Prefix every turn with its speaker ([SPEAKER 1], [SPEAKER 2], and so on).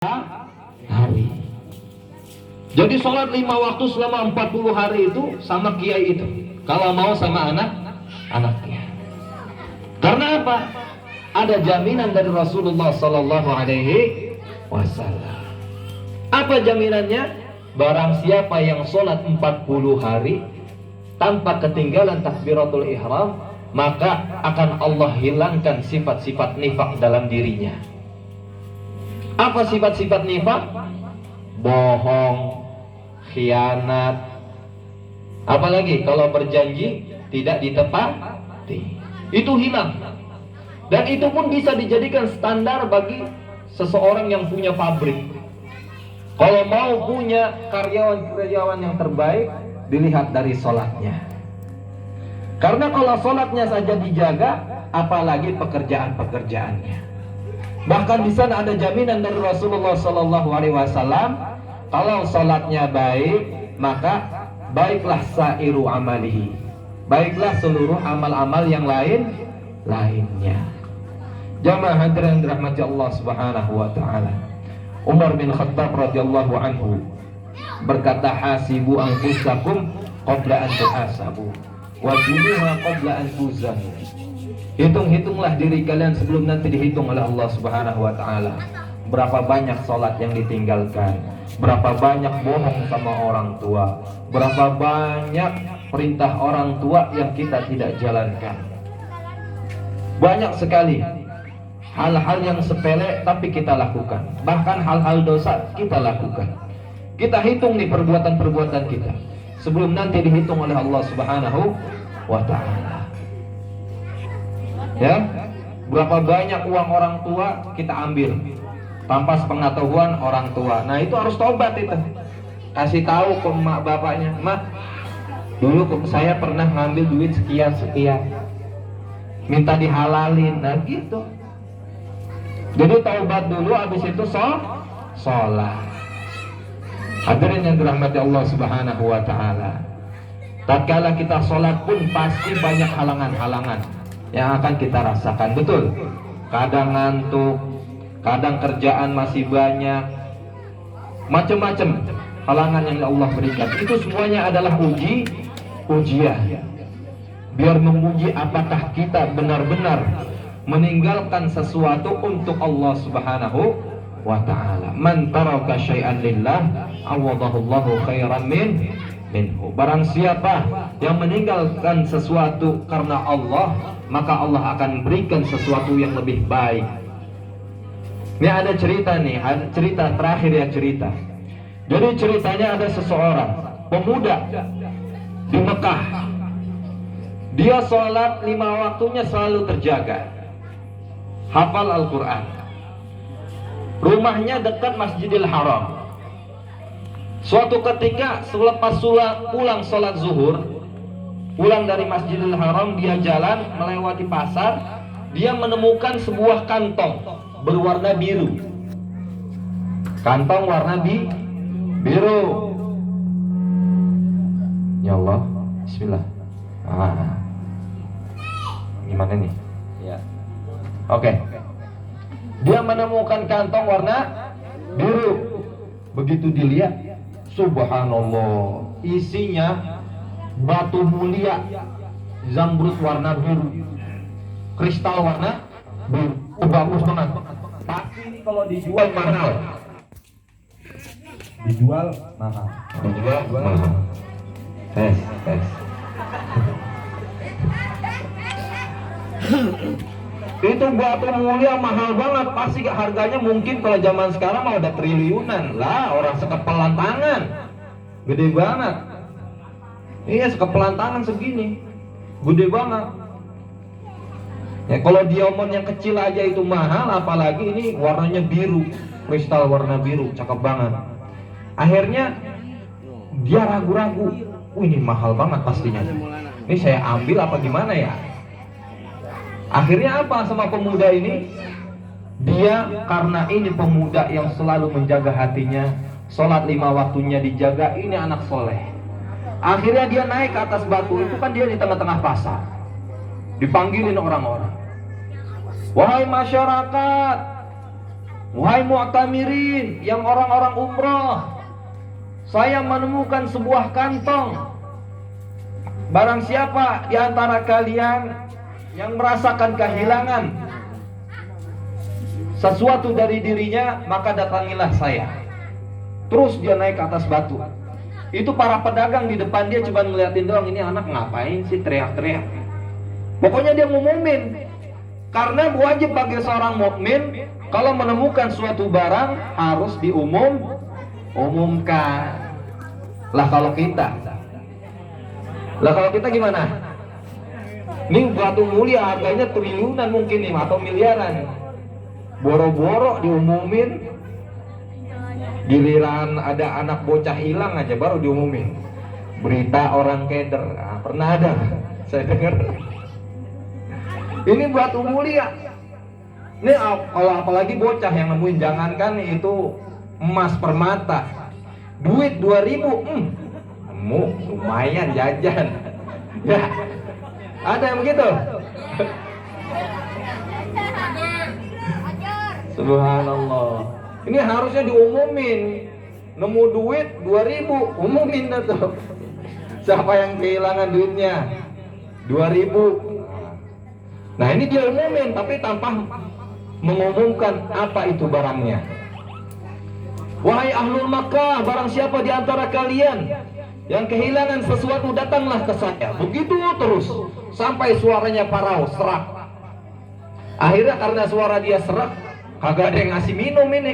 [SPEAKER 1] hari. Jadi sholat 5 waktu selama 40 hari itu sama kiai itu. Kalau mau sama anaknya. Karena apa? Ada jaminan dari Rasulullah Sallallahu Alaihi Wasallam. Apa jaminannya? Barang siapa yang sholat 40 hari tanpa ketinggalan takbiratul ihram, maka akan Allah hilangkan sifat-sifat nifak dalam dirinya. Apa sifat-sifat nifak? Bohong, khianat, apalagi kalau berjanji tidak ditepati, itu hilang. Dan itu pun bisa dijadikan standar bagi seseorang yang punya pabrik. Kalau mau punya karyawan-karyawan yang terbaik, dilihat dari sholatnya. Karena kalau sholatnya saja dijaga, apalagi pekerjaan-pekerjaannya. Bahkan di sana ada jaminan dari Rasulullah Sallallahu Alaihi Wasallam, kalau sholatnya baik, maka baiklah sairu amalihi, baiklah seluruh amal-amal yang lainnya. Jamaah hadirin dirahmati Allah Subhanahu Wa Taala. Umar bin Khattab radhiyallahu anhu berkata, hasibu anfusakum qabla an tuhasabu wa junuha qabla an tuzamu. Hitung-hitunglah diri kalian sebelum nanti dihitung oleh Allah Subhanahu Wa Taala. Berapa banyak sholat yang ditinggalkan, berapa banyak bohong sama orang tua, berapa banyak perintah orang tua yang kita tidak jalankan. Banyak sekali hal-hal yang sepele tapi kita lakukan. Bahkan hal-hal dosa kita lakukan. Kita hitung nih perbuatan-perbuatan kita sebelum nanti dihitung oleh Allah Subhanahu Wa Taala. Ya, berapa banyak uang orang tua kita ambil tanpa sepengetahuan orang tua. Nah, itu harus tobat itu. Kasih tahu ke mak bapaknya, "Mak, dulu saya pernah ngambil duit sekian-sekian. Minta dihalalin." Nah, gitu. Jadi taubat dulu, habis itu sholat. Hadirin yang dirahmati Allah Subhanahu Wa Taala. Tatkala kita sholat pun pasti banyak halangan-halangan yang akan kita rasakan. Betul, kadang ngantuk, kadang kerjaan masih banyak, macam-macam halangan yang Allah berikan. Itu semuanya adalah ujian, biar menguji apakah kita benar-benar meninggalkan sesuatu untuk Allah Subhanahu Wa Ta'ala. Man taraka syai'an lillah awadahullahu khairan minhu. Barang siapa yang meninggalkan sesuatu karena Allah, maka Allah akan berikan sesuatu yang lebih baik. Ini ada cerita nih, cerita terakhir ya cerita. Jadi ceritanya ada seseorang pemuda di Mekah. Dia sholat 5 waktunya selalu terjaga, hafal Al-Quran. Rumahnya dekat Masjidil Haram. Suatu ketika selepas pulang sholat zuhur, pulang dari Masjidil Haram, dia jalan melewati pasar. Dia menemukan sebuah kantong berwarna biru. Kantong warna biru. Ya Allah, bismillah. Gimana nih? Ya. Oke. Dia menemukan kantong warna biru. Begitu dilihat, subhanallah, isinya batu mulia, zamrud warna biru, kristal warna biru. Bagus banget. Tapi ini kalau dijual mahal. Dijual mahal. Tes. Itu batu mulia mahal banget. Pasti harganya mungkin kalau zaman sekarang mau ada triliunan lah. Orang sekepelan tangan, gede banget. Iya, sekepelan tangan segini, gede banget. Ya, kalau diamond yang kecil aja itu mahal, apalagi ini warnanya biru, kristal warna biru, cakep banget. Akhirnya dia ragu-ragu, ini mahal banget pastinya. Ini saya ambil apa gimana ya? Akhirnya apa sama pemuda ini? Dia karena ini pemuda yang selalu menjaga hatinya, sholat 5 waktunya dijaga, ini anak soleh. Akhirnya dia naik ke atas batu itu, kan dia di tengah-tengah pasar. Dipanggilin orang-orang, "Wahai masyarakat, Wahai mu'tamirin, yang orang-orang umrah, saya menemukan sebuah kantong. Barang siapa di antara kalian yang merasakan kehilangan sesuatu dari dirinya, maka datangilah saya. Terus dia naik ke atas batu. Itu para pedagang di depan dia cuma ngeliatin doang, ini anak ngapain sih teriak-teriak. Pokoknya dia ngumumin. Karena wajib bagi seorang mukmin kalau menemukan suatu barang harus umumkan. Lah kalau kita gimana? Ini batu mulia harganya triliunan mungkin nih atau miliaran. Boro-boro diumumin, giliran ada anak bocah hilang aja baru diumumin. Berita orang keder, pernah ada saya dengar. Ini batu mulia. Ini kalau apalagi bocah yang nemuin, jangankan itu emas permata, duit 2000, lumayan jajan. Ya, ada yang begitu. Subhanallah. Ini harusnya diumumin. Nemu duit 2000, umumin dah tuh. Siapa yang kehilangan duitnya 2000. Nah ini dia umumin, tapi tanpa mengumumkan apa itu barangnya. Wahai ahlul Makkah, barang siapa di antara kalian yang kehilangan sesuatu, datanglah ke saya. Begitu terus sampai suaranya parau, serak. Akhirnya karena suara dia serak, kagak ada yang ngasih minum ini.